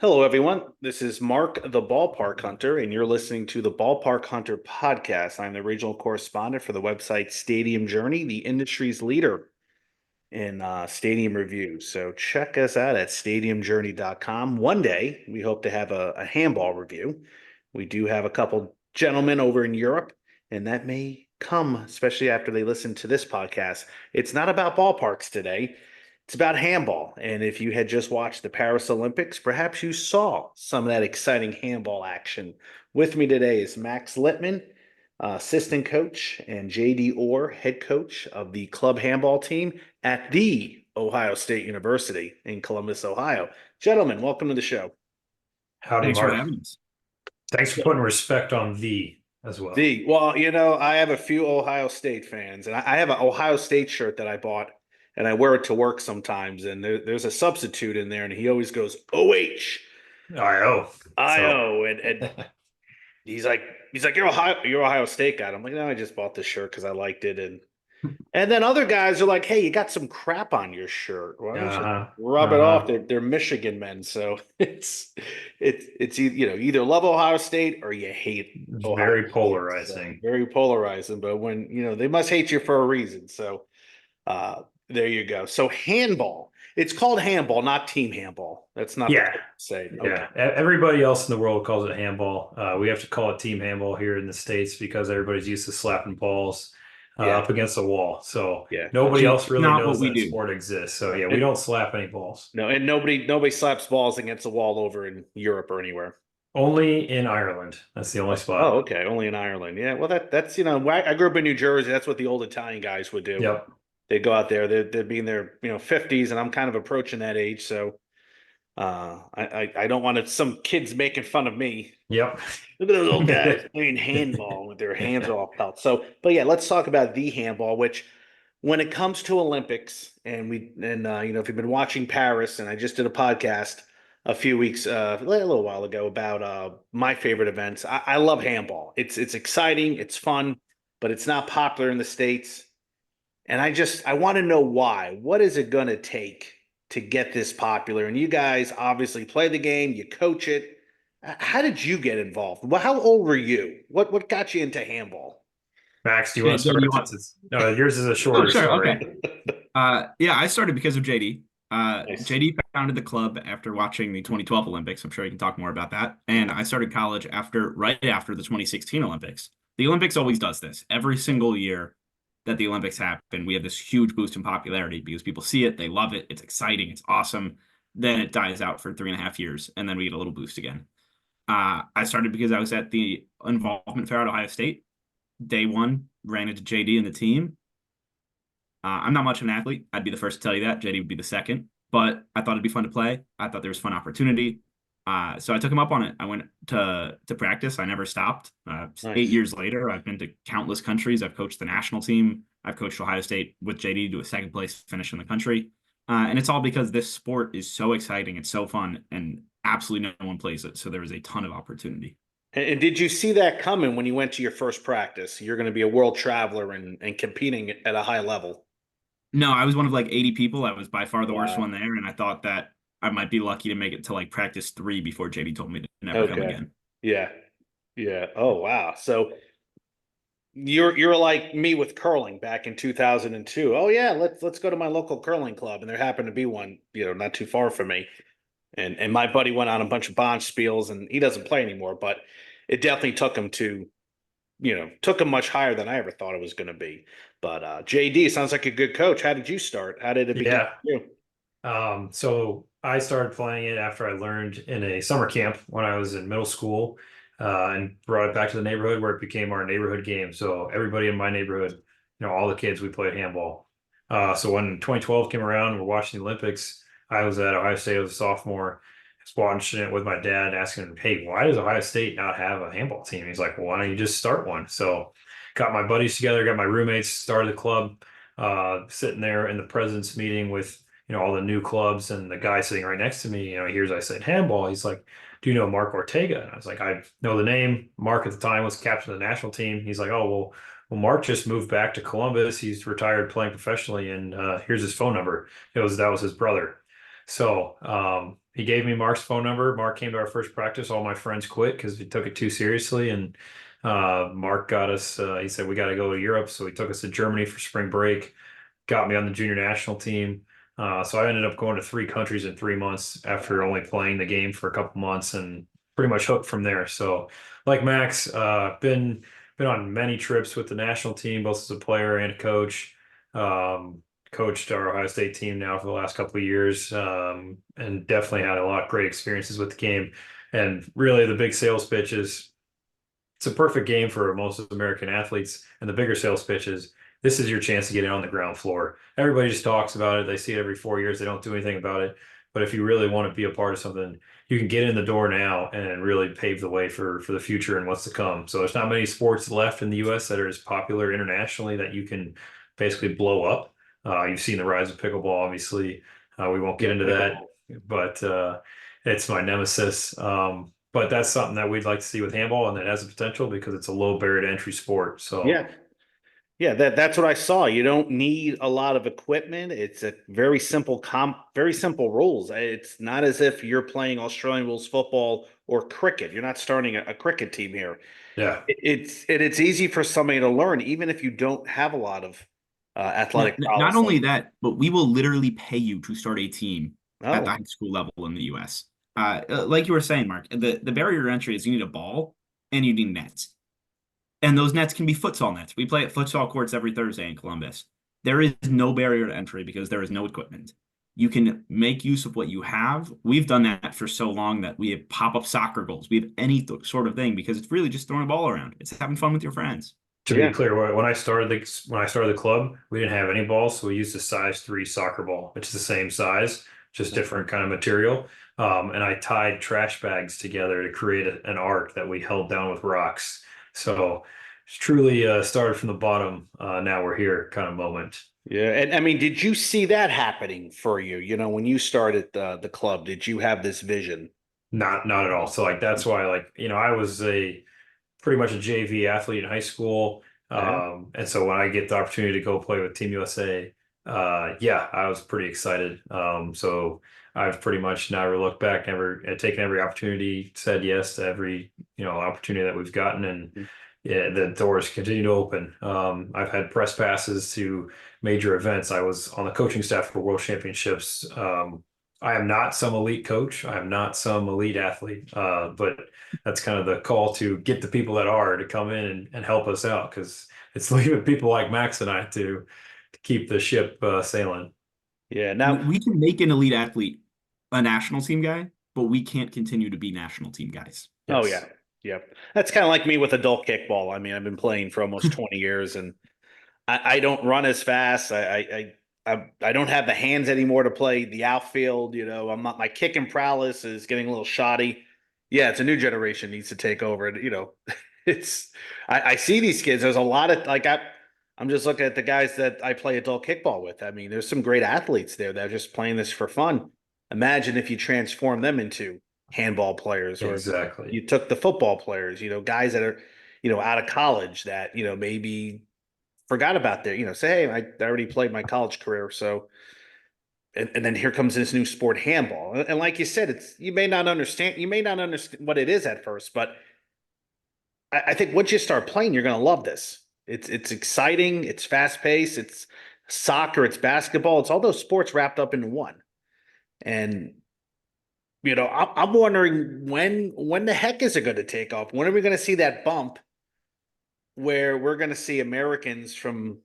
Hello, everyone. This is Mark, the Ballpark Hunter, and you're listening to the Ballpark Hunter podcast. I'm the regional correspondent for the website Stadium Journey, the industry's leader in stadium reviews. So check us out at stadiumjourney.com. One day, we hope to have a handball review. We do have a couple gentlemen over in Europe, and that may come, especially after they listen to this podcast. It's not about ballparks today. It's about handball. And if you had just watched the Paris Olympics, perhaps you saw some of that exciting handball action. With me today is Max Littman, assistant coach, and JD Orr, head coach of the club handball team at the Ohio State University in Columbus, Ohio. Gentlemen, welcome to the show. Howdy, Thanks for Mark. having us. Thanks for putting respect on the as well. I have a few Ohio State fans, and I have an Ohio State shirt that I bought, and I wear it to work sometimes. And there's a substitute in there, and he always goes OH, IO. IO, and he's like you're Ohio State guy. I'm like, no, I just bought this shirt because I liked it, and then other guys are like, hey, you got some crap on your shirt. Why don't you rub it off? They're Michigan men, so it's either love Ohio State or you hate Ohio Very State. polarizing. So, very polarizing. But when they must hate you for a reason. So there you go. So handball. It's called handball, not team handball. That's not Yeah. the say. Yeah. Everybody else in the world calls it handball. We have to call it team handball here in the States because everybody's used to slapping balls up against the wall. So nobody else really knows that sport exists. So we don't slap any balls. No, and nobody slaps balls against the wall over in Europe or anywhere. Only in Ireland. That's the only spot. Oh, okay. Only in Ireland. Yeah. Well, that's I grew up in New Jersey. That's what the old Italian guys would do. Yep. They'd go out there. They'd be in their 50s, and I'm kind of approaching that age. So I don't want some kids making fun of me. Yep. Look at those old guys playing handball with their hands all out. So, but yeah, let's talk about the handball, which when it comes to Olympics, and if you've been watching Paris, and I just did a podcast a few weeks, a little while ago about my favorite events. I love handball. It's exciting, it's fun, but it's not popular in the States. And I want to know why. What is it going to take to get this popular? And you guys obviously play the game, you coach it. How did you get involved? Well, how old were you? What got you into handball? Max, do you want to start? No, yours is a shorter story. Okay. I started because of JD. Nice. JD founded the club after watching the 2012 Olympics. I'm sure you can talk more about that. And I started college right after the 2016 Olympics. The Olympics always does this. Every single year that the Olympics happen, we have this huge boost in popularity because people see it, they love it, it's exciting, it's awesome. Then it dies out for 3.5 years, and then we get a little boost again. I started because I was at the involvement fair at Ohio State. Day one, ran into JD and the team. I'm not much of an athlete. I'd be the first to tell you that. JD would be the second. But I thought it'd be fun to play. I thought there was fun opportunity. So I took him up on it. I went to practice. I never stopped. Nice. 8 years later, I've been to countless countries. I've coached the national team. I've coached Ohio State with JD to a second place finish in the country. And it's all because this sport is so exciting. It's so fun, and absolutely no one plays it. So there was a ton of opportunity. And did you see that coming when you went to your first practice? You're going to be a world traveler and competing at a high level. No, I was one of like 80 people. I was by far the worst one there. And I thought that I might be lucky to make it to like practice 3 before JD told me to never come again. Yeah. Yeah. Oh, wow. So you're like me with curling back in 2002. Oh yeah, let's go to my local curling club. And there happened to be one, not too far from me. And my buddy went on a bunch of bond spiels, and he doesn't play anymore, but it definitely took him much higher than I ever thought it was going to be. But JD sounds like a good coach. How did you start? How did it begin for you? So I started playing it after I learned in a summer camp when I was in middle school, and brought it back to the neighborhood where it became our neighborhood game. So everybody in my neighborhood, all the kids, we played handball. So when 2012 came around, we're watching the Olympics. I was at Ohio State as a sophomore, watching it with my dad, asking him, hey, why does Ohio State not have a handball team? He's like, well, why don't you just start one? So got my buddies together, got my roommates, started the club, sitting there in the president's meeting with, all the new clubs, and the guy sitting right next to me, here's, I said, handball. He's like, do you know Mark Ortega? And I was like, I know the name. Mark at the time was captain of the national team. He's like, oh, well, Mark just moved back to Columbus. He's retired playing professionally, and here's his phone number. That was his brother. So he gave me Mark's phone number. Mark came to our first practice. All my friends quit because we took it too seriously. And Mark got us, he said, we got to go to Europe. So he took us to Germany for spring break, got me on the junior national team. So I ended up going to 3 countries in 3 months after only playing the game for a couple months and pretty much hooked from there. So like Max, been on many trips with the national team, both as a player and a coach. Coached our Ohio State team now for the last couple of years, and definitely had a lot of great experiences with the game. And really, the big sales pitch is it's a perfect game for most American athletes. And the bigger sales pitch is this is your chance to get in on the ground floor. Everybody just talks about it. They see it every 4 years. They don't do anything about it. But if you really want to be a part of something, you can get in the door now and really pave the way for the future and what's to come. So there's not many sports left in the US that are as popular internationally that you can basically blow up. You've seen the rise of pickleball, obviously. We won't get into that, but it's my nemesis. But that's something that we'd like to see with handball, and it has the potential because it's a low barrier to entry sport. So Yeah. Yeah, that's what I saw. You don't need a lot of equipment. It's a very simple rules. It's not as if you're playing Australian rules football or cricket. You're not starting a cricket team here. yeah, It's easy for somebody to learn, even if you don't have a lot of Not, athletic not prowess. only that, but we will literally pay you to start a team at the Oh, high school level in the US. Like you were saying, Mark, the barrier to entry is you need a ball and you need nets. And those nets can be futsal nets. We play at futsal courts every Thursday in Columbus. There is no barrier to entry because there is no equipment. You can make use of what you have. We've done that for so long that we have pop-up soccer goals. We have any sort of thing because it's really just throwing a ball around. It's having fun with your friends. to be yeah. clear, when I started the club, we didn't have any balls, so we used a size 3 soccer ball, which is the same size, just different kind of material. And I tied trash bags together to create an arc that we held down with rocks. So it's truly started from the bottom. Now we're here kind of moment. Yeah. And I mean, did you see that happening for you? You know, when you started the club, did you have this vision? Not at all. So like that's why I was a pretty much a JV athlete in high school. Yeah. And so when I get the opportunity to go play with Team USA, yeah, I was pretty excited. So I've pretty much never looked back, never taken every opportunity, said yes to every, opportunity that we've gotten. And yeah, the doors continue to open. I've had press passes to major events. I was on the coaching staff for World Championships. I am not some elite coach. I am not some elite athlete. But that's kind of the call to get the people that are to come in and help us out because it's leaving people like Max and I to keep the ship sailing. Yeah. We, Now, we can make an elite athlete a national team guy, but we can't continue to be national team guys. oh Yes. yeah. Yep. That's kind of like me with adult kickball. I mean, I've been playing for almost 20 years and I don't run as fast. I don't have the hands anymore to play the outfield. You know, I'm not, my kick and prowess is getting a little shoddy. Yeah, it's a new generation needs to take over. And, it's I see these kids. There's a lot of I'm just looking at the guys that I play adult kickball with. I mean, there's some great athletes there that are just playing this for fun. Imagine if you transform them into handball players, or Exactly. you took the football players, guys that are, out of college that, maybe forgot about their, say, hey, I already played my college career. So, and then here comes this new sport, handball. And like you said, you may not understand what it is at first, but I think once you start playing, you're going to love this. It's exciting. It's fast paced. It's soccer. It's basketball. It's all those sports wrapped up into one. And I'm wondering when the heck is it going to take off? When are we going to see that bump where we're going to see Americans from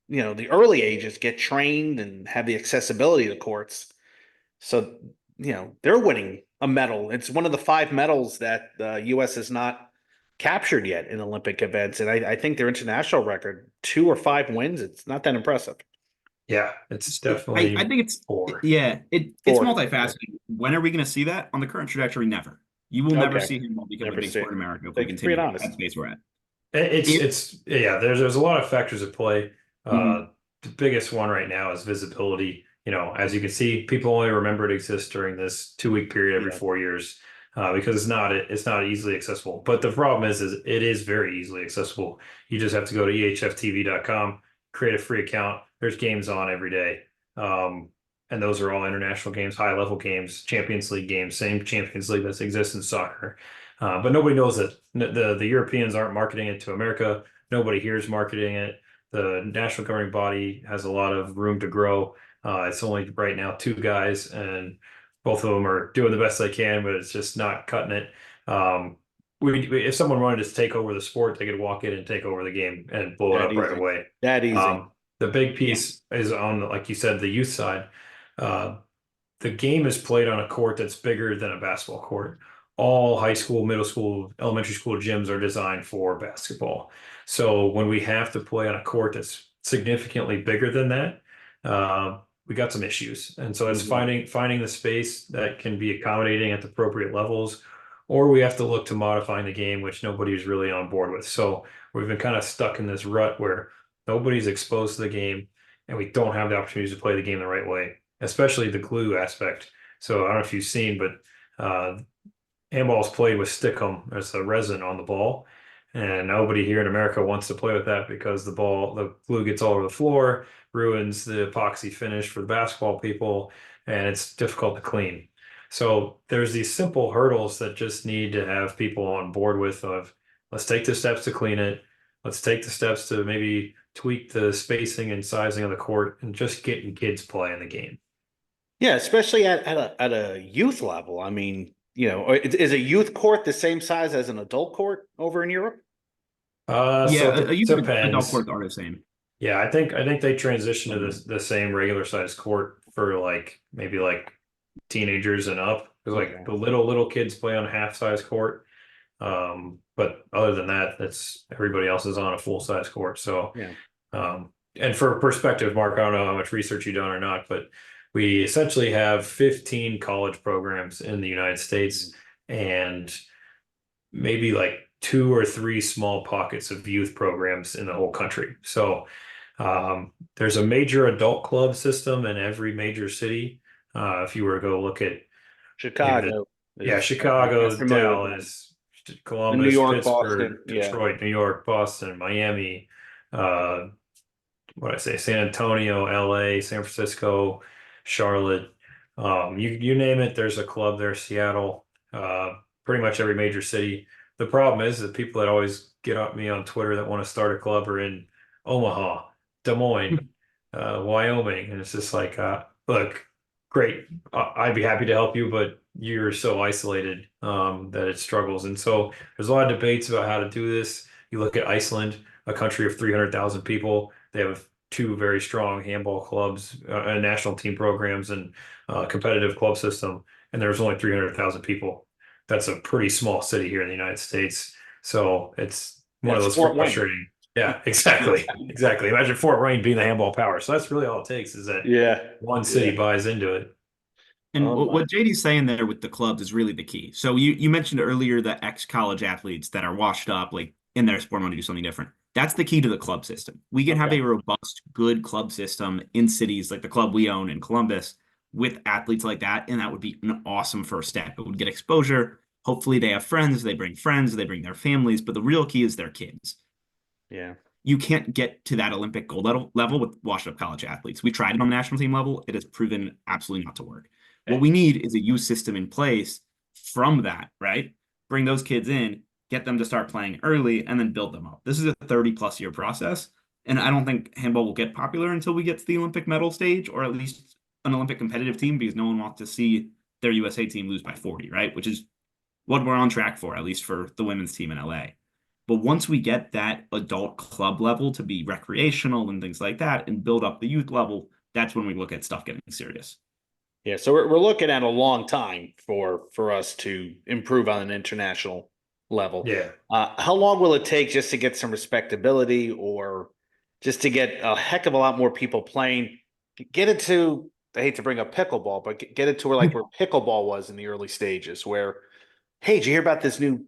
the early ages get trained and have the accessibility to courts? So they're winning a medal. It's one of the 5 medals that the U.S. has not captured yet in Olympic events, and I think their international record 2 or 5 wins. It's not that impressive. Yeah, it's I definitely think it's four. it's 4. multifaceted. When are we going to see that on the current trajectory? Never. You will never Okay, see him become a never big see sport it. in America if we Thanks for being continue at honest. the pace we're at. It's If it's yeah, there's a lot of factors at play. Mhm. The biggest one right now is visibility. As you can see, people only remember it exists during this 2 week period every Yeah. 4 years because it's not easily accessible. But the problem is it is very easily accessible. You just have to go to ehftv.com, create a free account. There's games on every day. and those are all international games, high level games, Champions League games, same Champions League that exists in soccer. But nobody knows that the Europeans aren't marketing it to America. Nobody here is marketing it. The national governing body has a lot of room to grow. It's only right now 2 guys, and both of them are doing the best they can, but it's just not cutting it. If someone wanted to take over the sport, they could walk in and take over the game and blow it That up right easy. away. That easy. The big piece is on, like you said, the youth side. The game is played on a court that's bigger than a basketball court. All high school, middle school, elementary school gyms are designed for basketball. So when we have to play on a court that's significantly bigger than that, we got some issues. And so it's finding the space that can be accommodating at the appropriate levels, or we have to look to modifying the game, which nobody's really on board with. So we've been kind of stuck in this rut where nobody's exposed to the game, and we don't have the opportunities to play the game the right way, especially the glue aspect. So I don't know if you've seen, but handball is played with stickum. There's a resin on the ball, and nobody here in America wants to play with that because the glue gets all over the floor, ruins the epoxy finish for the basketball people, and it's difficult to clean. So there's these simple hurdles that just need to have people on board with of, let's take the steps to clean it. Let's take the steps to maybe tweak the spacing and sizing of the court and just getting kids playing the game. Yeah, especially at a youth level. I mean, is a youth court the same size as an adult court over in Europe? Yeah, So a it youth adult depends. courts are the same. Yeah, I think they transition to the same regular size court for maybe teenagers and up. Because the little kids play on a half size court. But other than that, that's everybody else is on a full size court. So and for perspective, Mark, I don't know how much research you've done or not, but we essentially have 15 college programs in the United States and maybe 2 or 3 small pockets of youth programs in the whole country. So there's a major adult club system in every major city. If you were to go look at Chicago. Chicago, Dallas, Columbus, New York, Pittsburgh, Boston, Detroit, New York, Boston, Miami, San Antonio, LA, San Francisco, Charlotte. You name it, there's a club there, Seattle, pretty much every major city. The problem is that people that always get at me on Twitter that want to start a club are in Omaha, Des Moines, Wyoming. And it's just look, great. I'd be happy to help you, but you're so isolated that it struggles. And so there's a lot of debates about how to do this. You look at Iceland, a country of 300,000 people. They have 2 very strong handball clubs, national team programs, and competitive club system. And there's only 300,000 people. That's a pretty small city here in the United States. So it's one of those frustrating. Yeah, exactly. Exactly. Imagine Fort Wayne being the handball power. So that's really all it takes is that one city buys into it. And what JD's saying there with the clubs is really the key. So you mentioned earlier the ex-college athletes that are washed up, in their sport want to do something different. That's the key to the club system. We can have a robust, good club system in cities like the club we own in Columbus with athletes like that, and that would be an awesome first step. It would get exposure. Hopefully they have friends, they bring their families, but the real key is their kids. Yeah. You can't get to that Olympic gold level with washed up college athletes. We tried it on the national team level. It has proven absolutely not to work. What we need is a youth system in place from that, right? Bring those kids in, get them to start playing early, and then build them up. This is a 30-plus year process. And I don't think handball will get popular until we get to the Olympic medal stage, or at least an Olympic competitive team, because no one wants to see their USA team lose by 40, right? Which is what we're on track for, at least for the women's team in LA. But once we get that adult club level to be recreational and things like that and build up the youth level, that's when we look at stuff getting serious. Yeah, so we're looking at a long time for us to improve on an international level. Yeah. How long will it take just to get some respectability, or just to get a heck of a lot more people playing? Get it to, I hate to bring up pickleball, but get it to where pickleball was in the early stages, where, hey, did you hear about this new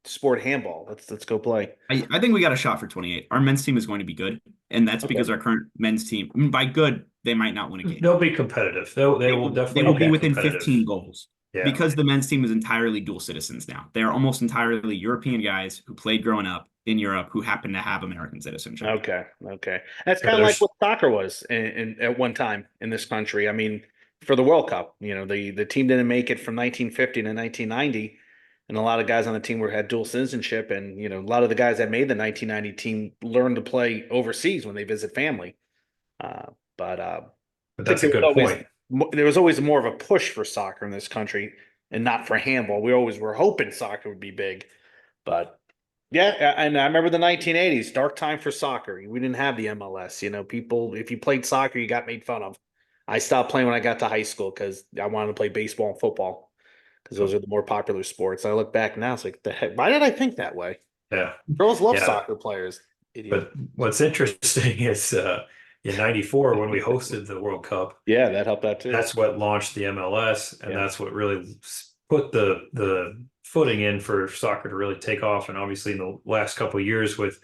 sport, handball? Let's go play. I think we got a shot for 28. Our men's team is going to be good, and that's because our current men's team, by good, they might not win a game. They'll be competitive. They will definitely. They will be within 15 goals. Yeah. Because the men's team is entirely dual citizens now. They are almost entirely European guys who played growing up in Europe who happen to have American citizenship. Okay. That's kind of like what soccer was at one time in this country. I mean, for the World Cup. The team didn't make it from 1950 to 1990, and a lot of guys on the team had dual citizenship, and a lot of the guys that made the 1990 team learned to play overseas when they visit family. But I But think that's a good point. there was always more of a push for soccer in this country, and not for handball. We always were hoping soccer would be big, but yeah, and I remember the 1980s, dark time for soccer. We didn't have the MLS. People, if you played soccer, you got made fun of. I stopped playing when I got to high school because I wanted to play baseball and football because those are the more popular sports. I look back now, it's like, the heck, why did I think that way? Yeah. Girls love Yeah. soccer players. Idiot. But what's interesting is in '94 when we hosted the World Cup, Yeah, that helped out too. that's what launched the MLS, and Yeah. that's what really put the footing in for soccer to really take off. And obviously, in the last couple of years with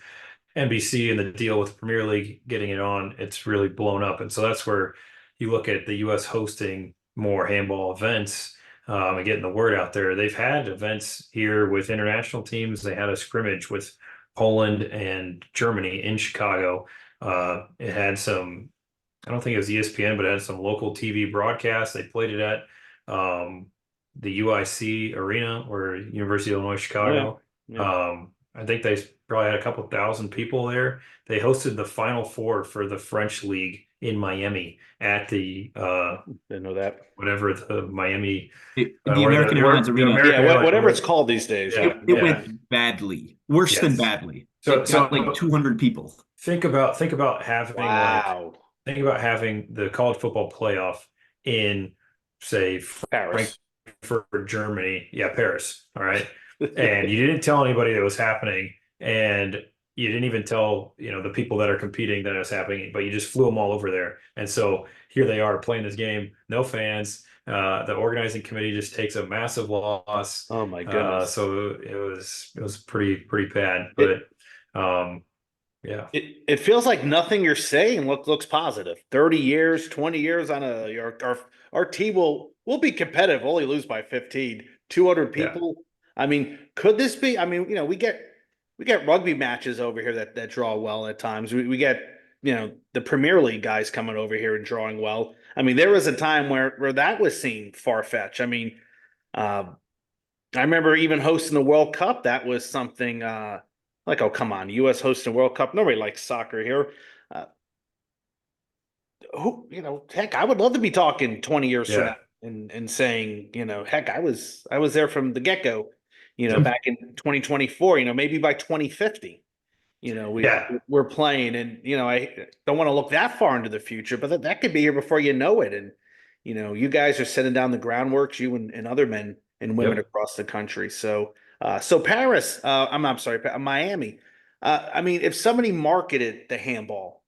NBC and the deal with the Premier League getting it on, it's really blown up. And so that's where you look at the U.S. hosting more handball events and getting the word out there. They've had events here with international teams. They had a scrimmage with Poland and Germany in Chicago. It had some, I don't think it was ESPN, but it had some local TV broadcasts. They played it at the UIC arena, or University of Illinois Chicago. Yeah. I think they probably had a couple thousand people there. They hosted the Final Four for the French League in Miami at the Didn't know that. whatever the Miami The American Airlines Arena. Whatever it's called these days. Yeah. It went badly, worse than Yes. badly. So- It so- got like 200 people. Think about having Wow. think about having the college football playoff in, say, Paris. Frankfurt, Germany. Yeah, Paris. All right. And you didn't tell anybody that was happening, and you didn't even tell the people that are competing that it was happening, but you just flew them all over there. And so here they are playing this game, no fans. The organizing committee just takes a massive loss. Oh my goodness. So it was pretty bad. But yeah, it feels like nothing you're saying looks positive. 30 years, 20 years on our team will be competitive, only lose by 15, 200 people. Yeah. I mean, could this be? I mean, we get rugby matches over here that draw well at times. We get the Premier League guys coming over here and drawing well. I mean, there was a time where that was seen far-fetched. I mean, I remember even hosting the World Cup. That was something like, oh, come on, U.S. hosting the World Cup. Nobody likes soccer here. Heck, I would love to be talking 20 years from now and saying, heck, I was there from the get-go. Back in 2024, maybe by 2050, we're playing, and I don't want to look that far into the future, but that could be here before you know it. And you guys are setting down the groundwork, you and other men and women across the country. So Paris, I'm sorry, Miami. I mean, if somebody marketed the handball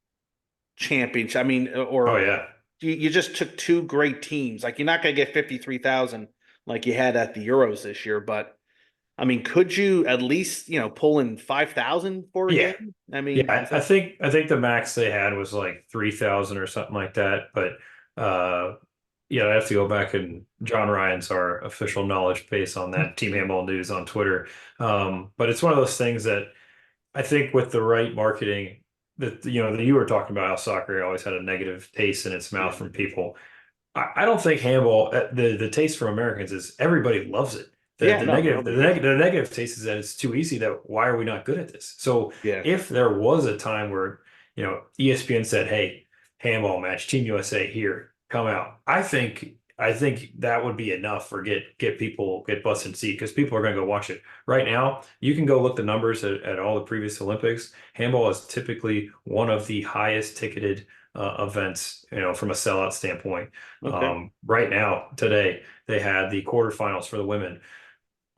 championship, I mean, or you just took two great teams, like you're not going to get 53,000 like you had at the Euros this year, but I mean, could you at least, pull in 5,000 for a game? I mean, I think the max they had was like 3,000 or something like that. But I have to go back, and John Ryan's our official knowledge base on that, Team Handball News on Twitter. But it's one of those things that I think with the right marketing, that you were talking about how soccer always had a negative taste in its mouth from people. I don't think handball, the taste from Americans is everybody loves it. The negative taste is that it's too easy. That why are we not good at this? So if there was a time where ESPN said, "Hey, handball match, Team USA here, come out," I think that would be enough for get people get busted seat, because people are going to go watch it. Right now, you can go look the numbers at all the previous Olympics. Handball is typically one of the highest ticketed events, from a sellout standpoint. Okay. Right now, today, they had the quarterfinals for the women.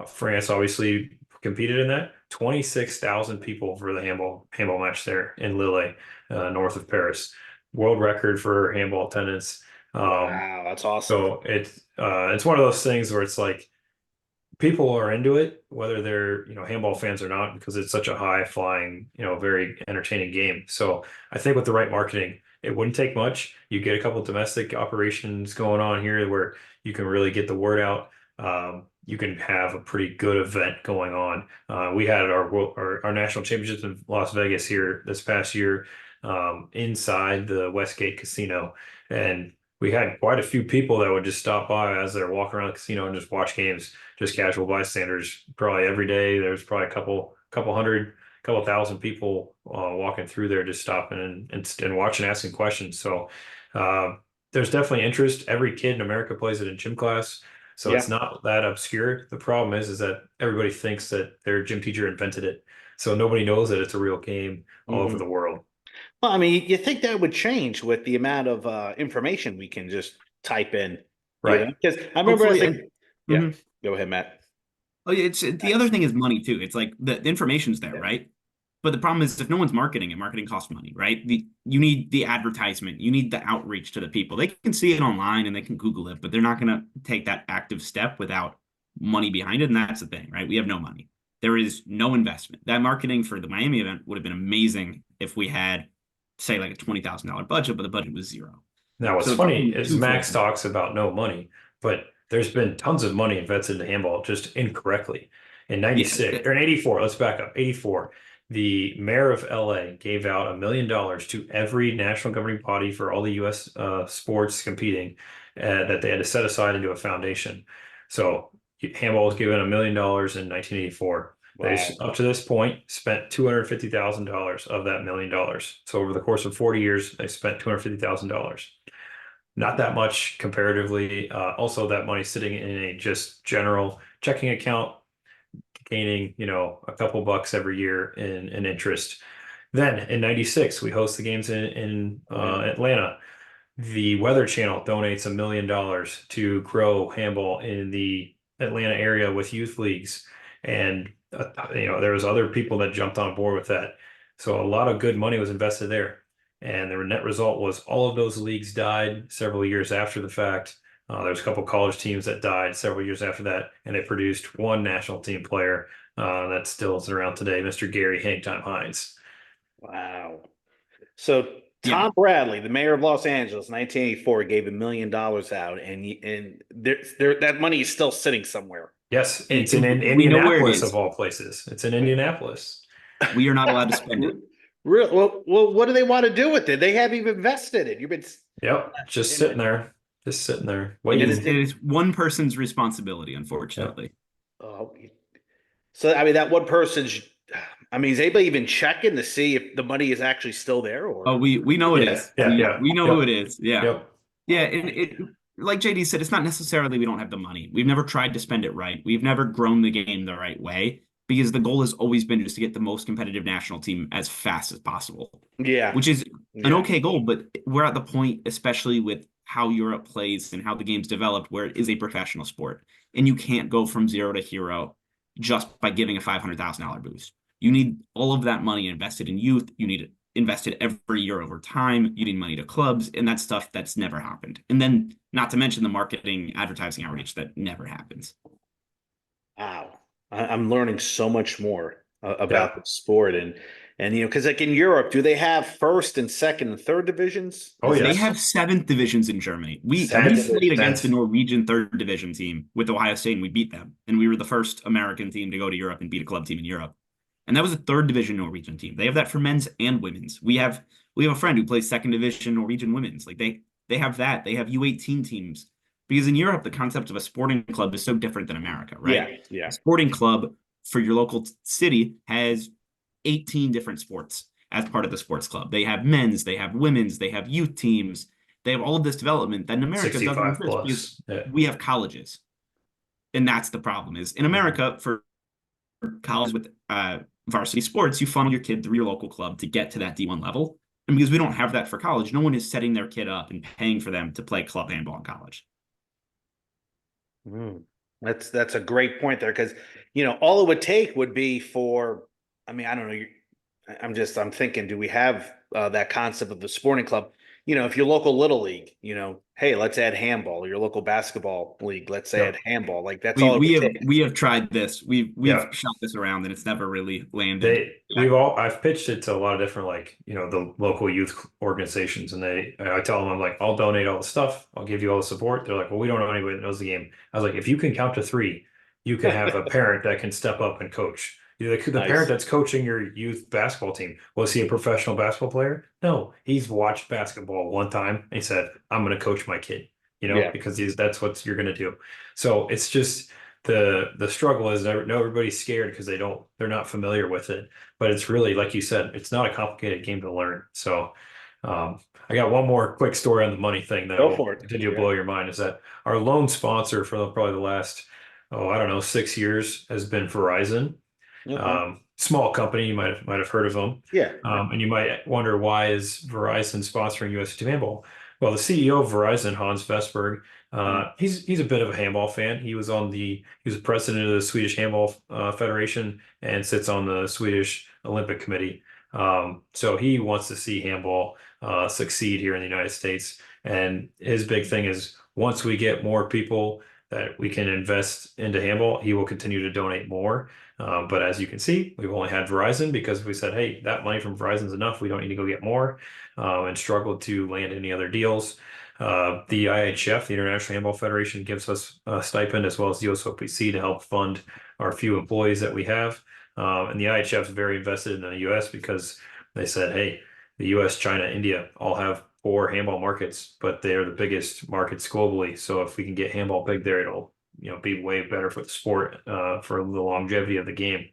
France obviously competed in that. 26,000 people for the handball match there in Lille, north of Paris. World record for handball attendance. Wow, that's awesome. So it's one of those things where it's like people are into it, whether they're handball fans or not, because it's such a high flying, very entertaining game. So I think with the right marketing, it wouldn't take much. You get a couple of domestic operations going on here where you can really get the word out. You can have a pretty good event going on. We had our national championships in Las Vegas here this past year, inside the Westgate Casino, and we had quite a few people that would just stop by as they're walking around the casino and just watch games, just casual bystanders. Probably every day, there's probably a couple hundred, couple thousand people walking through there, just stopping and watching, asking questions. So there's definitely interest. Every kid in America plays it in gym class. So Yeah. it's not that obscure. The problem is that everybody thinks that their gym teacher invented it. So nobody knows that it's a real game all over the world. Well, I mean, you think that would change with the amount of information we can just type in, Right. Because I remember Hopefully, as a, and yeah, mhm. go ahead, Matt. Oh, yeah, it's the other thing is money too. It's like the information's there, right? But the problem is if no one's marketing it, marketing costs money, right? You need the advertisement, you need the outreach to the people. They can see it online and they can Google it, but they're not going to take that active step without money behind it. And that's the thing, right? We have no money. There is no investment. That marketing for the Miami event would have been amazing if we had, say, like a $20,000 budget, but the budget was zero. Now, what's So funny is twofold. Max talks about no money, but there's been tons of money invested into handball just incorrectly. In 96 or in 84, let's back up. 84, the mayor of LA gave out $1 million to every national governing body for all the US sports competing that they had to set aside into a foundation. So handball was given $1 million in 1984. They, Wow. up to this point, spent $250,000 of that $1 million. So over the course of 40 years, they spent $250,000. Not that much comparatively. Also, that money sitting in a just general checking account, gaining, a couple bucks every year in interest. Then in 96, we host the games in Atlanta. The Weather Channel donates $1 million to grow handball in the Atlanta area with youth leagues. And, there was other people that jumped on board with that. So a lot of good money was invested there. And the net result was all of those leagues died several years after the fact. There's a couple college teams that died several years after that, and it produced one national team player that still is around today, Mr. Gary Hangtime Hines. Wow. So Tom Bradley, the mayor of Los Angeles, 1984, gave $1 million out, and that money is still sitting somewhere. Yes, it's in we know where it Indianapolis is. of all places. It's in Indianapolis. We are not allowed to spend it. Well, what do they want to do with it? They haven't even invested it. You've been Yep, just sitting there, It waiting. is one person's responsibility, unfortunately. Oh, so I mean that one person's. I mean, is anybody even checking to see if the money is actually still there? Or Oh, we know it is. We know who it is. Yeah. Yep. Yeah, and it like JD said, it's not necessarily we don't have the money. We've never tried to spend it right. We've never grown the game the right way because the goal has always been just to get the most competitive national team as fast as possible. Yeah. Which is an okay goal, but we're at the point, especially with how Europe plays and how the game's developed, where it is a professional sport. And you can't go from zero to hero just by giving a $500,000 boost. You need all of that money invested in youth. You need it invested every year over time. You need money to clubs and that stuff that's never happened. And then not to mention the marketing, advertising outreach that never happens. Wow. I'm learning so much more about the sport and because like in Europe, do they have first and second and third divisions? Oh, yes. They have seventh divisions in Germany. We played against the Norwegian third division team with Ohio State and we beat them. And we were the first American team to go to Europe and beat a club team in Europe. And that was a third division Norwegian team. They have that for men's and women's. We have a friend who plays second division Norwegian women's. Like they have that. They have U18 teams. Because in Europe, the concept of a sporting club is so different than America, right? Yeah. A sporting club for your local city has 18 different sports as part of the sports club. They have men's, they have women's, they have youth teams. They have all of this development that in America doesn't exist because we have colleges. And that's the problem is in America for college with varsity sports, you funnel your kid through your local club to get to that D1 level. And because we don't have that for college, no one is setting their kid up and paying for them to play club handball in college. That's a great point there because all it would take would be for I mean I don't know I'm thinking do we have that concept of the sporting club if your local little league hey let's add handball or your local basketball league let's add handball like that's all we have tried this we've shot this around and it's never really landed. I've pitched it to a lot of different the local youth organizations and I tell them I'm like I'll donate all the stuff, I'll give you all the support. They're like, well, we don't know anybody that knows the game. I was like, if you can count to 3 you can have a parent that can step up and coach. The parent Nice. that's coaching your youth basketball team, was he a professional basketball player? No, he's watched basketball one time and he said, I'm going to coach my kid, Yeah. because that's what you're going to do. So it's just the struggle is everybody's scared because they're not familiar with it. But it's really, like you said, it's not a complicated game to learn. So I got one more quick story on the money thing that Go will for it. continue to Yeah. blow your mind is that our loan sponsor for probably the last, I don't know, 6 years has been Verizon. Okay. Small company, you might have heard of them. Yeah. And you might wonder, why is Verizon sponsoring USC handball? Well, the CEO of Verizon, Hans Vestberg, Mm. he's a bit of a handball fan. He was president of the Swedish Handball Federation and sits on the Swedish Olympic Committee. So he wants to see handball succeed here in the United States. And his big thing is, once we get more people that we can invest into handball, he will continue to donate more. But as you can see, we've only had Verizon because we said, hey, that money from Verizon is enough. We don't need to go get more, and struggled to land any other deals. The IHF, the International Handball Federation, gives us a stipend, as well as the USOPC, to help fund our few employees that we have. And the IHF is very invested in the US because they said, hey, the US, China, India all have poor handball markets, but they're the biggest markets globally. So if we can get handball big there, it'll be way better for the sport, for the longevity of the game.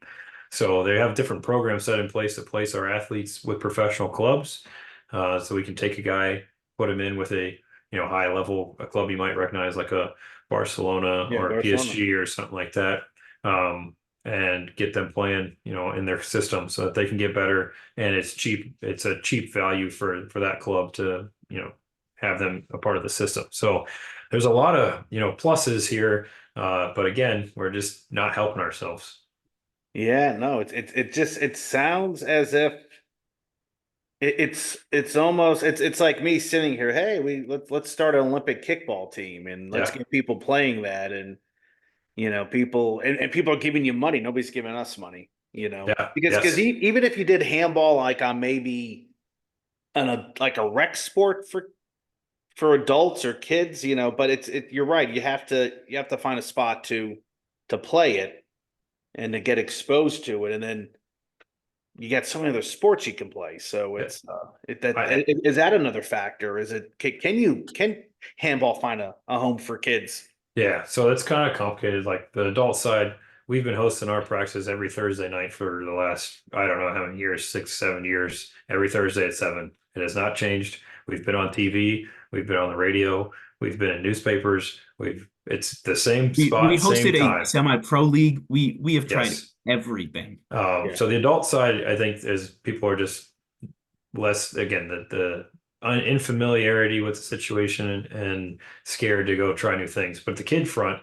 So they have different programs set in place to place our athletes with professional clubs. So we can take a guy, put him in with a high level, a club you might recognize, like a Barcelona Yeah. or a Barcelona. PSG or something like that. And get them playing, in their system so that they can get better. And it's cheap. It's a cheap value for that club to, have them a part of the system. So there's a lot of, pluses here. But again, we're just not helping ourselves. Yeah. No, it sounds as if it's almost it's like me sitting here. Hey, let's start an Olympic kickball team and let's Yeah. get people playing that. And people and people are giving you money. Nobody's giving us money, Yeah. because Yes. even if you did handball like on maybe like a rec sport for adults or kids, but you're right. You have to find a spot to play it and to get exposed to it, and then you got so many other sports you can play. So Yeah. it's it that I, is that another factor? Is it can handball find a home for kids? Yeah, so it's kind of complicated. Like the adult side, we've been hosting our practice every Thursday night for the last, I don't know how many years, 6, 7 years, every Thursday at 7. It has not changed. We've been on TV, we've been on the radio, we've been in newspapers. It's the same We spot, same hosted a time. semi-pro league. We have tried Yes. everything. Yeah. So the adult side, I think, is people are just less, again, the infamiliarity with the situation, and scared to go try new things. But the kid front,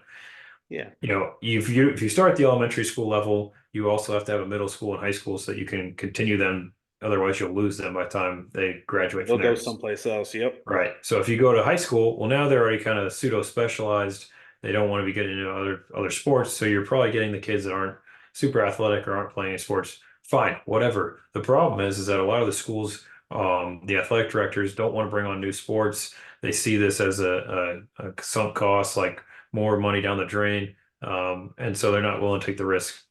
Yeah. if you start at the elementary school level, you also have to have a middle school and high school so that you can continue them. Otherwise, you'll lose them by the time they graduate They'll from go there. someplace else. Yep. Right. So if you go to high school, well, now they're already kind of pseudo specialized. They don't want to be getting into other sports. So you're probably getting the kids that aren't super athletic or aren't playing any sports. Fine, whatever. The problem is that a lot of the schools, the athletic directors don't want to bring on new sports. They see this as a sunk cost, like more money down the drain. And so they're not willing to take the risk.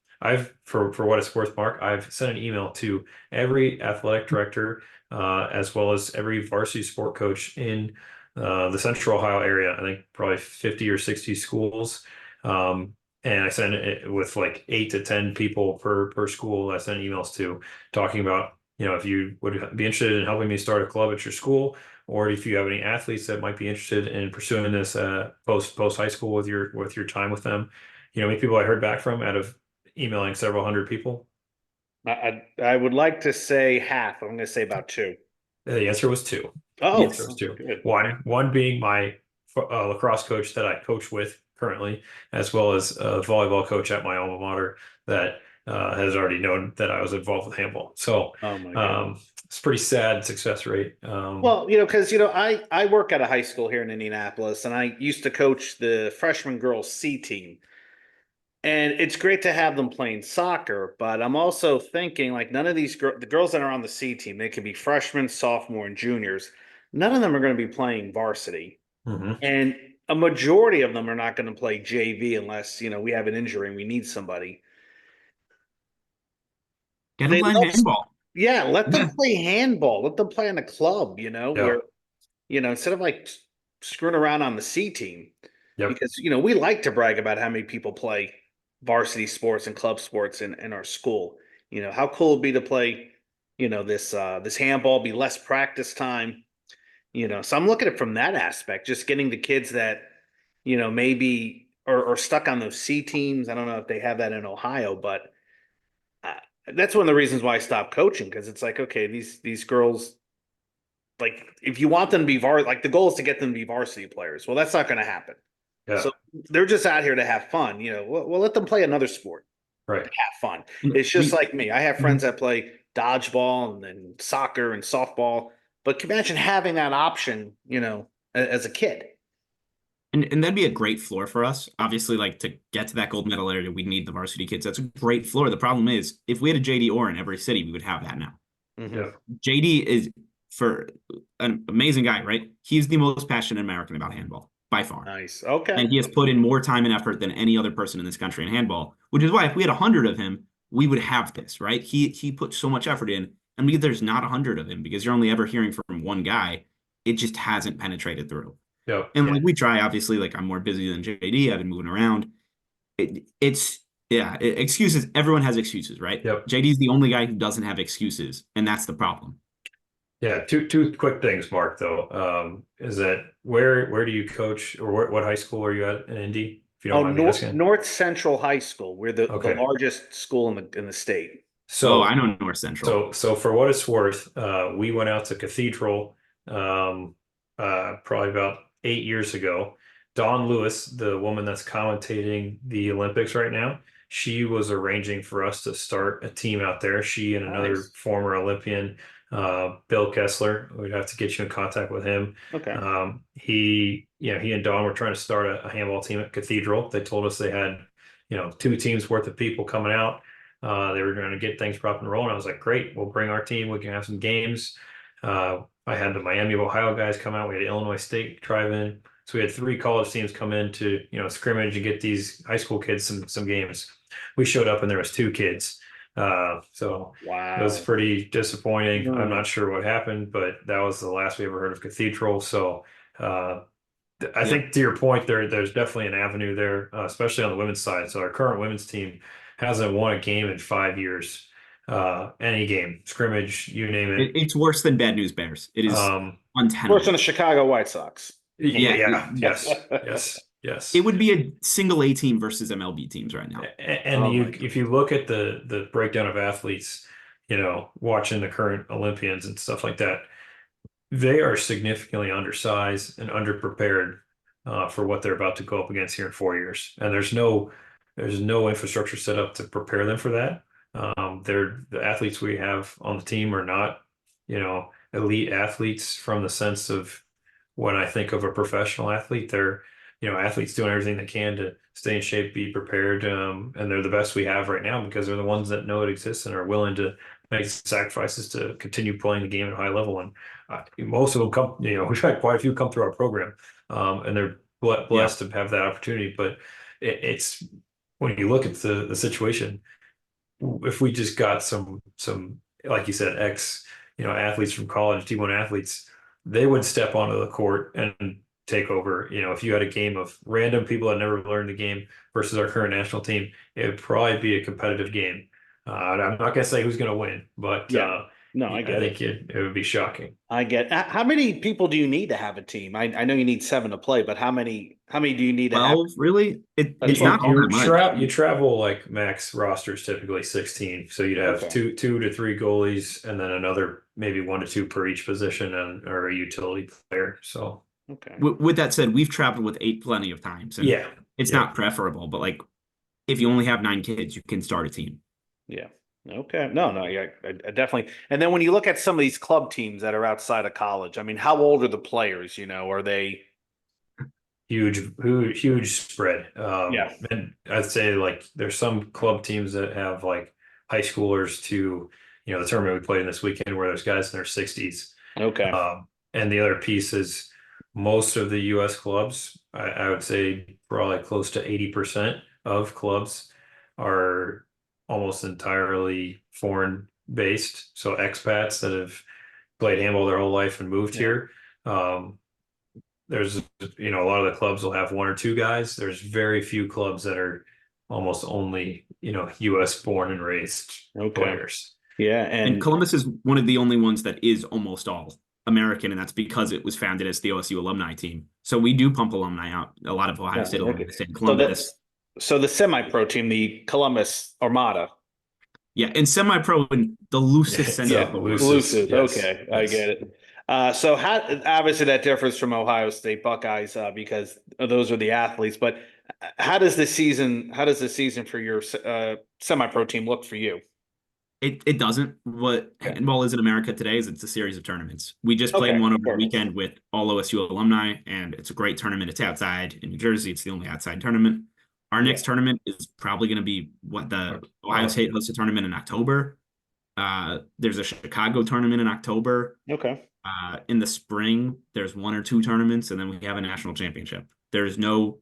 For what it's worth, Mark, I've sent an email to every athletic director, as well as every varsity sport coach in the Central Ohio area. I think probably 50 or 60 schools. And I sent it with like 8 to 10 people per school. I sent emails to, talking about, if you would be interested in helping me start a club at your school, or if you have any athletes that might be interested in pursuing this post high school with your time with them. How many people I heard back from out of emailing several hundred people? I would like to say half. I'm going to say about two. The answer was two. The Oh, answer was two. good. One being my lacrosse coach that I coach with currently, as well as a volleyball coach at my alma mater that has already known that I was involved with handball. So Oh my God. it's pretty sad success rate. Well, because I work at a high school here in Indianapolis, and I used to coach the freshman girls C team. And it's great to have them playing soccer, but I'm also thinking like none of the girls that are on the C team, they could be freshmen, sophomore, and juniors. None of them are going to be playing varsity, Mhm. and a majority of them are not going to play JV unless we have an injury and we need somebody. Get them they playing love, handball. yeah, let them Yeah. play handball. Let them play in a club, Yeah. where, instead of like screwing around on the C team, Yep. because, we like to brag about how many people play varsity sports and club sports in our school. How cool it'd be to play, this handball, be less practice time, so I'm looking at it from that aspect, just getting the kids that, maybe are stuck on those C teams. I don't know if they have that in Ohio, but uh, that's one of the reasons why I stopped coaching, because it's like, okay, these girls, like, if you want them to be like, the goal is to get them to be varsity players. Well, that's not going to happen. Yeah. So they're just out here to have fun. Well, let them play another sport, Right. have fun. And It's just like me. I have Mhm. friends that play dodgeball and then soccer and softball. But can you imagine having that option, as a kid? and that'd be a great floor for us. Obviously, like to get to that gold medal area, we need the varsity kids. That's a great floor. The problem is, if we had a JD Orr in every city, we would have that now. Mhm. Yeah. JD is for an amazing guy, right? He's the most passionate American about handball by far. Nice. Okay. And he has put in more time and effort than any other person in this country in handball, which is why if we had 100 of him, we would have this, right? He put so much effort in, and because there's not 100 of him, because you're only ever hearing from one guy, it just hasn't penetrated through. Yep. And like we try, obviously, like I'm more busy than JD. I've been moving around. It's yeah, excuses. Everyone has excuses, right? Yep. JD's the only guy who doesn't have excuses, and that's the problem. Yeah. Two quick things, Mark, though. Is that where do you coach, or what high school are you at in Indy? If you don't Oh, mind me asking. North Central High School. We're the Okay. largest school in the state. Oh, So I know North Central. so for what it's worth, we went out to Cathedral um probably about 8 years ago. Dawn Lewis, the woman that's commentating the Olympics right now, she was arranging for us to start a team out there. She and another Nice. former Olympian, Bill Kessler. We'd have to get you in contact with him. Okay. He and Dawn were trying to start a handball team at Cathedral. They told us they had, two teams worth of people coming out. They were going to get things propped and rolling. I was like, great, we'll bring our team. We can have some games. I had the Miami of Ohio guys come out. We had Illinois State drive in. So we had 3 college teams come in to, scrimmage and get these high school kids some games. We showed up and there was 2 kids. So it was Wow. pretty disappointing. I'm No. not sure what happened, but that was the last we ever heard of Cathedral. So I think to your point, there's definitely an avenue there, especially on the women's side. So our current women's team hasn't won a game in 5 years. Any game, scrimmage, you name it. It's worse than Bad News Bears. It is Um, Worse than untenable. the Chicago White Sox. yeah, yes. It would be a single A team versus MLB teams right now. And Oh you, my God. if you look at the breakdown of athletes, watching the current Olympians and stuff like that, they are significantly undersized and underprepared for what they're about to go up against here in 4 years. And there's no infrastructure set up to prepare them for that. The athletes we have on the team are not, elite athletes from the sense of when I think of a professional athlete, they're, athletes doing everything they can to stay in shape, be prepared, and they're the best we have right now because they're the ones that know it exists and are willing to make sacrifices to continue playing the game at a high level. And most of them come, we've had quite a few come through our program, and they're blessed to have that opportunity. But it's when you look at the situation, if we just got some like you said, athletes from college, T1 athletes, they would step onto the court and take over. If you had a game of random people that never learned the game versus our current national team, it would probably be a competitive game. I'm not gonna say who's gonna win, but Yeah. No, I I get it. think it would be shocking. I get. How many people do you need to have a team? I know you need 7 to play, but how many do you need to have? 12, really? It's You- not all that much. You travel like max rosters typically 16, so you'd have Okay. two to 3 goalies and then another maybe 1 to 2 per each position or a utility player. So Okay. With that said, we've traveled with 8 plenty of times, and yeah, it's not preferable, but like if you only have 9 kids, you can start a team. Yeah. Okay. No, yeah, I definitely. And then when you look at some of these club teams that are outside of college, I mean, how old are the players? Are they? huge spread. Yeah. And I'd say like there's some club teams that have like high schoolers to, the tournament we played in this weekend where there's guys in their 60s. Okay. And the other piece is most of the US clubs, I would say probably close to 80% of clubs are almost entirely foreign based, so expats that have played handball their whole life and moved here. There's, a lot of the clubs will have one or two guys. There's very few clubs that are almost only, US born and raised players. Yeah, And Columbus is one of the only ones that is almost all American, and that's because it was founded as the OSU alumni team. So we do pump alumni out. A lot of Ohio State alumni stay in Columbus. So the semi-pro team, the Columbus Armada. Yeah, and semi-pro in the loosest sense. Yeah, loosest. Yes, okay, yes. I get it. So how obviously that differs from Ohio State Buckeyes because those are the athletes. But how does the season for your semi-pro team look for you? It doesn't. What handball is in America today is it's a series of tournaments. We just played one over the weekend with all OSU alumni, and it's a great tournament. It's outside in New Jersey. It's the only outside tournament. Our next tournament is probably going to be what the Ohio State hosts a tournament in October. There's a Chicago tournament in October. Okay. In the spring, there's one or two tournaments, and then we have a national championship. There's no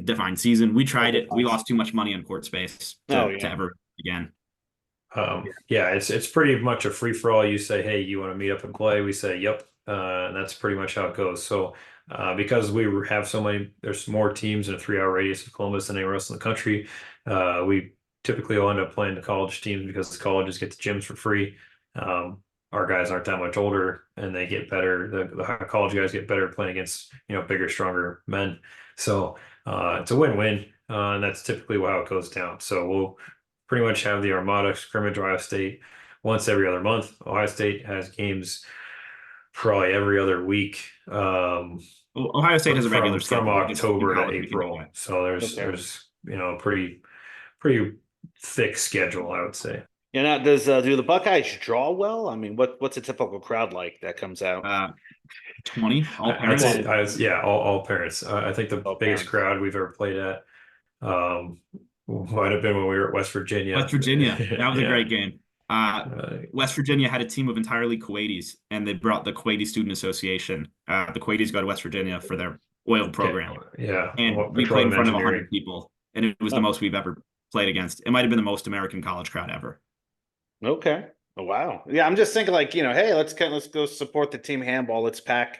defined season. We tried it. We lost too much money on court space to ever again. It's pretty much a free for all. You say, hey, you want to meet up and play? We say, yep. And that's pretty much how it goes. So because we have so many, there's more teams in a 3-hour radius of Columbus than anywhere else in the country. We typically will end up playing the college teams because the colleges get the gyms for free. Our guys aren't that much older and they get better. The college guys get better playing against, bigger, stronger men. So it's a win-win. And that's typically how it goes down. So we'll pretty much have the Armada scrimmage Ohio State once every other month. Ohio State has games probably every other week. Ohio State has a regular from October to April. So there's pretty thick schedule, I would say. Now, do the Buckeyes draw well? I mean, what's a typical crowd like that comes out? 20 all parents. All parents. I think the biggest crowd we've ever played at might have been when we were at West Virginia. That was a great game. West Virginia had a team of entirely Kuwaitis, and they brought the Kuwaiti Student Association. The Kuwaitis go to West Virginia for their oil program. And we played in front of 100 people, and it was the most we've ever played against. It might have been the most American college crowd ever. Okay. Oh, wow. Yeah, I'm just thinking hey, let's go support the team handball. Let's pack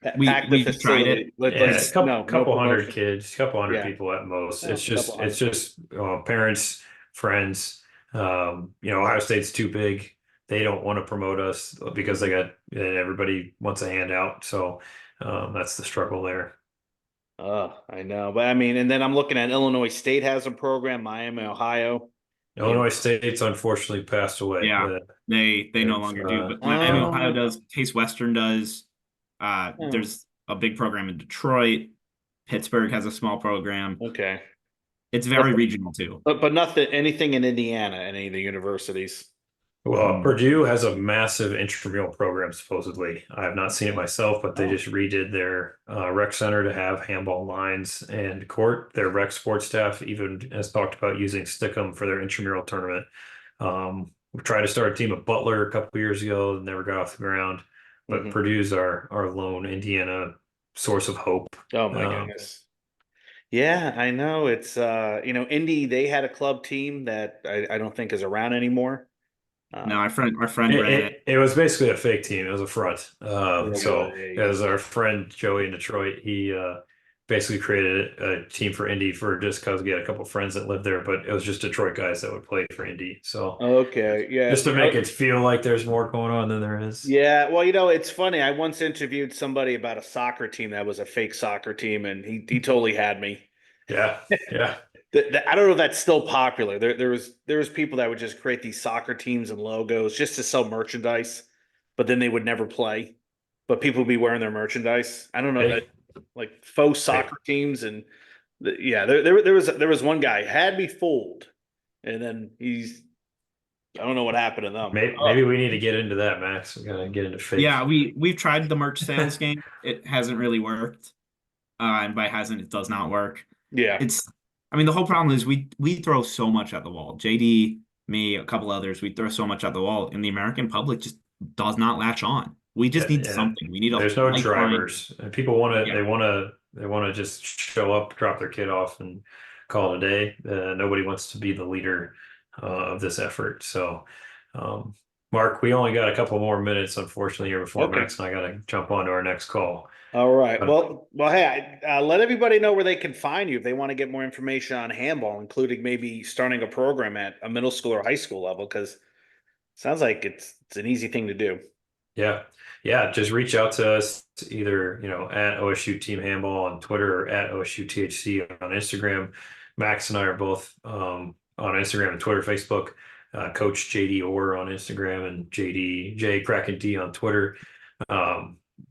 the facility. A couple hundred kids, couple hundred people at most. It's just parents, friends. Ohio State's too big. They don't want to promote us because everybody wants a handout. So that's the struggle there. I know. But I mean, and then I'm looking at Illinois State has a program, Miami, Ohio. Illinois State's unfortunately passed away. Yeah, they no longer do. But Miami, Ohio does. Case Western does. There's a big program in Detroit. Pittsburgh has a small program. Okay. It's very regional too. But anything in Indiana, any of the universities. Well, Purdue has a massive intramural program, supposedly. I have not seen it myself, but they just redid their rec center to have handball lines and court. Their rec sports staff even has talked about using Stickum for their intramural tournament. We tried to start a team at Butler a couple of years ago, never got off the ground. But Purdue's our lone Indiana source of hope. Oh my goodness. Yeah, I know. It's Indy, they had a club team that I don't think is around anymore. No, our friend ran it. It was basically a fake team. It was a front. As our friend Joey in Detroit, he basically created a team for Indy just because we had a couple of friends that lived there, but it was just Detroit guys that would play for Indy. So just to make it feel like there's more going on than there is. Yeah, well, it's funny. I once interviewed somebody about a soccer team that was a fake soccer team, and he totally had me. Yeah. I don't know if that's still popular. There was people that would just create these soccer teams and logos just to sell merchandise, but then they would never play. But people would be wearing their merchandise. I don't know that like faux soccer teams and there was one guy had me fooled, and then I don't know what happened to them. Maybe we need to get into that, Max. We gotta get into fake. Yeah, we've tried the merch sales game. It hasn't really worked. And by hasn't, it does not work. Yeah, the whole problem is we throw so much at the wall. JD, me, a couple others, we throw so much at the wall, and the American public just does not latch on. We just need something. We need there's no drivers. And people want to. They want to just show up, drop their kid off, and call it a day. Nobody wants to be the leader of this effort. So, Mark, we only got a couple more minutes, unfortunately, here before Okay. Max and I got to jump on to our next call. All right. But Hey, let everybody know where they can find you if they want to get more information on handball, including maybe starting a program at a middle school or high school level, because sounds like it's an easy thing to do. yeah, yeah, just reach out to us either, at OSU Team Handball on Twitter or at OSU THC on Instagram. Max and I are both on Instagram and Twitter, Facebook. Coach JD Orr on Instagram and JD J Kraken D on Twitter.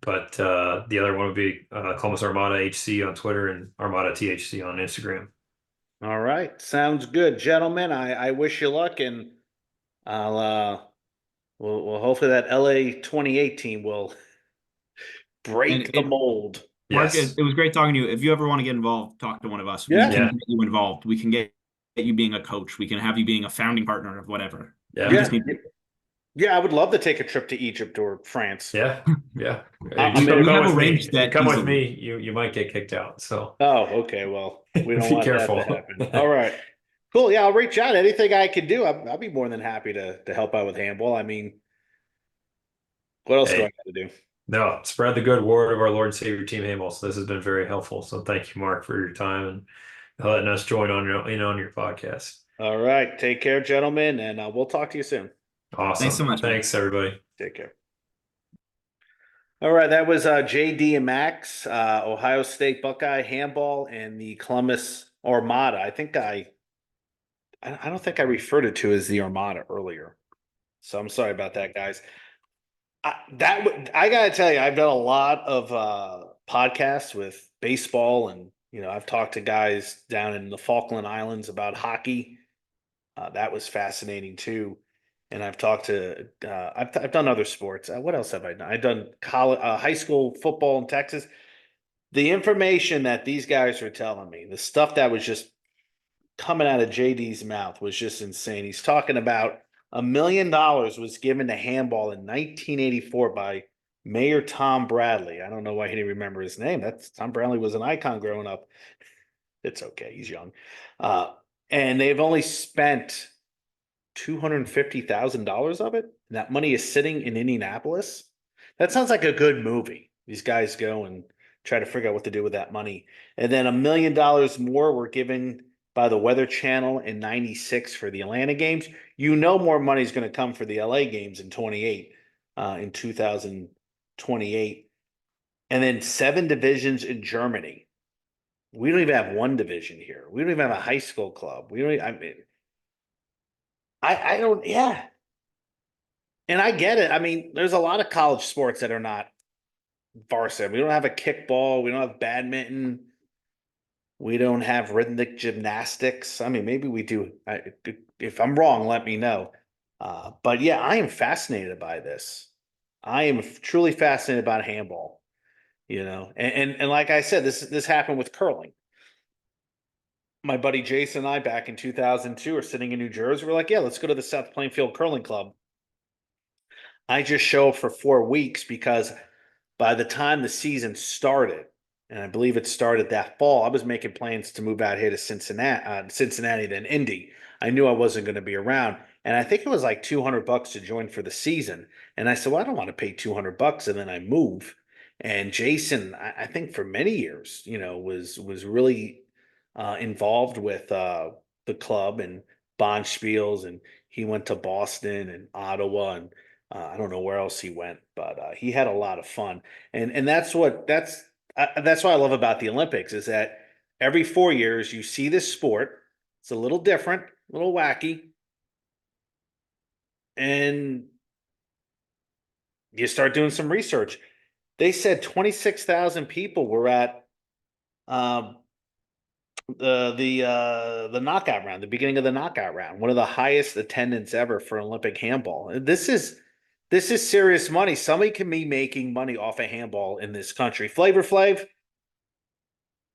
But the other one would be Columbus Armada HC on Twitter and Armada THC on Instagram. All right. Sounds good, gentlemen. I wish you luck, and I'll well hopefully that LA 28 team will And break the mold. Mark, Yes. it was great talking to you. If you ever want to get involved, talk to one of us. Yeah. We can Yeah. get you involved. We can get you being a coach. We can have you being a founding partner of whatever. Yeah. We Yeah. just need Yeah, I would love to take a trip to Egypt or France. Yeah. Yeah. I You mean, come we have with me. arranged that You come with easily. me, you might get kicked out. So Oh, okay. Well, we don't be want careful. that to happen. All right. Cool. Yeah, I'll reach out. Anything I can do, I'll be more than happy to help out with handball. I mean, what else do I Hey, got to do? no, spread the good word of our Lord and Savior Team Handball. So this has been very helpful. So thank you, Mark, for your time and letting us join on your podcast. All right. Take care, gentlemen, and we'll talk to you soon. Awesome. Thanks so much, man. Thanks, everybody. Take care. All right, that was JD and Max, Ohio State Buckeye handball, and the Columbus Armada. I don't think I referred it to as the Armada earlier, so I'm sorry about that, guys. I gotta tell you, I've done a lot of podcasts with baseball, and I've talked to guys down in the Falkland Islands about hockey. That was fascinating too. And I've talked to I've done other sports. What else have I done? I've done college, high school football in Texas. The information that these guys were telling me, the stuff that was just coming out of JD's mouth was just insane. He's talking about $1 million was given to handball in 1984 by Mayor Tom Bradley. I don't know why he didn't remember his name. That's Tom Bradley was an icon growing up. It's okay, he's young. And they've only spent $250,000 of it. And that money is sitting in Indianapolis. That sounds like a good movie. These guys go and try to figure out what to do with that money. And then $1 million more were given by the Weather Channel in 96 for the Atlanta games. More money is going to come for the LA games in 2028. And then 7 divisions in Germany. We don't even have one division here. We don't even have a high school club. We don't, I mean, I don't, yeah. And I get it. I mean, there's a lot of college sports that are not varsity. We don't have a kickball. We don't have badminton. We don't have rhythmic gymnastics. I mean, maybe we do. If I'm wrong, let me know. But yeah, I am fascinated by this. I am truly fascinated about handball. And like I said, this happened with curling. My buddy Jason and I back in 2002 are sitting in New Jersey. We're like, yeah, let's go to the South Plainfield Curling Club. I just show up for 4 weeks because by the time the season started, and I believe it started that fall, I was making plans to move out here to Cincinnati, then Indy. I knew I wasn't going to be around, and I think it was like $200 to join for the season. And I said, well, I don't want to pay $200, and then I move. And Jason, I think for many years, was really involved with the club and Bonspiels, and he went to Boston and Ottawa, and I don't know where else he went, but he had a lot of fun. And that's what that's what I love about the Olympics is that every 4 years you see this sport. It's a little different, a little wacky, and you start doing some research. They said 26,000 people were at um, the knockout round, the beginning of the knockout round, one of the highest attendance ever for Olympic handball. This is serious money. Somebody can be making money off of handball in this country. Flavor Flav,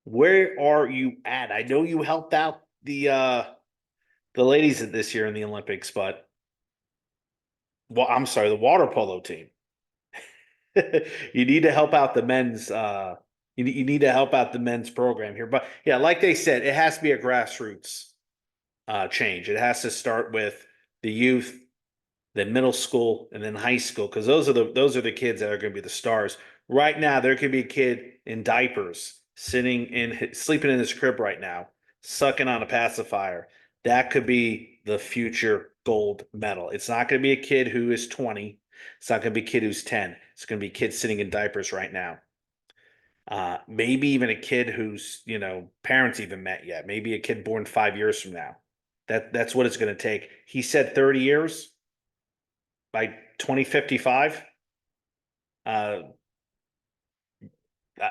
where are you at? I know you helped out the ladies this year in the Olympics, but I'm sorry, the water polo team. You need to help out the men's you need to help out the men's program here. But yeah, like they said, it has to be a grassroots change. It has to start with the youth, then middle school, and then high school, because those are the kids that are going to be the stars. Right now, there could be a kid in diapers sleeping in his crib right now, sucking on a pacifier. That could be the future gold medal. It's not going to be a kid who is 20. It's not going to be a kid who's 10. It's going to be kids sitting in diapers right now. Maybe even a kid whose parents even met yet. Maybe a kid born 5 years from now. That's what it's going to take. He said 30 years by 2055. Uh, uh,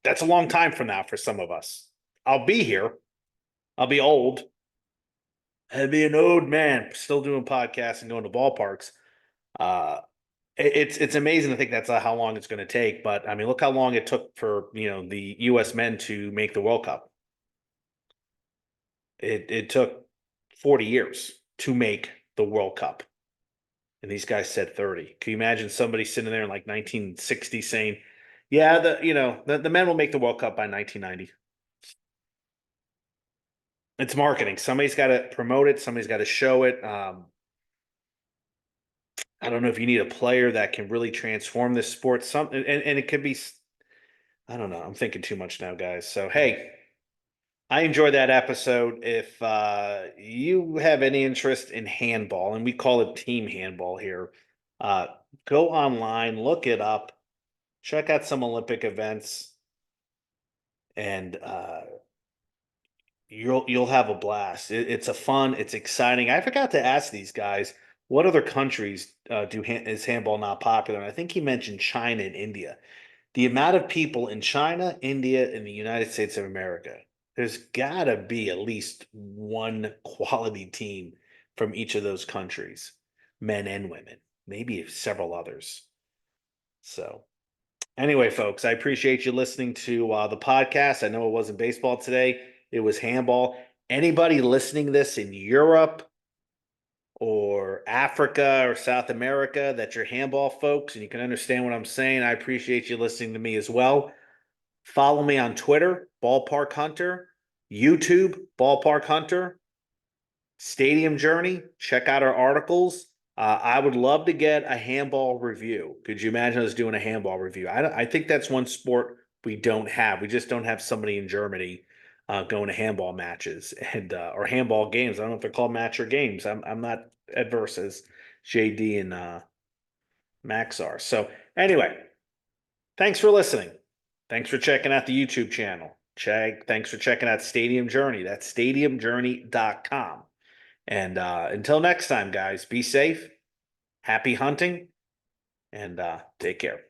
that's a long time from now for some of us. I'll be here. I'll be old. I'll be an old man still doing podcasts and going to ballparks. Uh, it's amazing to think that's how long it's going to take. But I mean, look how long it took for the U.S. men to make the World Cup. It took 40 years to make the World Cup. And these guys said 30. Can you imagine somebody sitting there in like 1960 saying, yeah, the men will make the World Cup by 1990. It's marketing. Somebody's got to promote it. Somebody's got to show it. I don't know if you need a player that can really transform this sport. And it could be, I don't know. I'm thinking too much now, guys. So, hey, I enjoyed that episode. If you have any interest in handball, and we call it team handball here, go online, look it up, check out some Olympic events, and you'll have a blast. It's exciting. I forgot to ask these guys what other countries is handball not popular, and I think he mentioned China and India. The amount of people in China, India, and the United States of America, there's got to be at least one quality team from each of those countries, men and women, maybe several others. So, anyway, folks, I appreciate you listening to the podcast. I know it wasn't baseball today, it was handball. Anybody listening this in Europe or Africa or South America that you're handball folks and you can understand what I'm saying, I appreciate you listening to me as well. Follow me on Twitter, Ballpark Hunter, YouTube, Ballpark Hunter, Stadium Journey. Check out our articles. I would love to get a handball review. Could you imagine us doing a handball review? I think that's one sport we don't have. We just don't have somebody in Germany going to handball matches and or handball games. I don't know if they're called match or games. I'm not adverse as JD and Max are. So anyway, thanks for listening. Thanks for checking out the YouTube channel. Thanks for checking out Stadium Journey. That's stadiumjourney.com. And until next time, guys, be safe, happy hunting, and take care.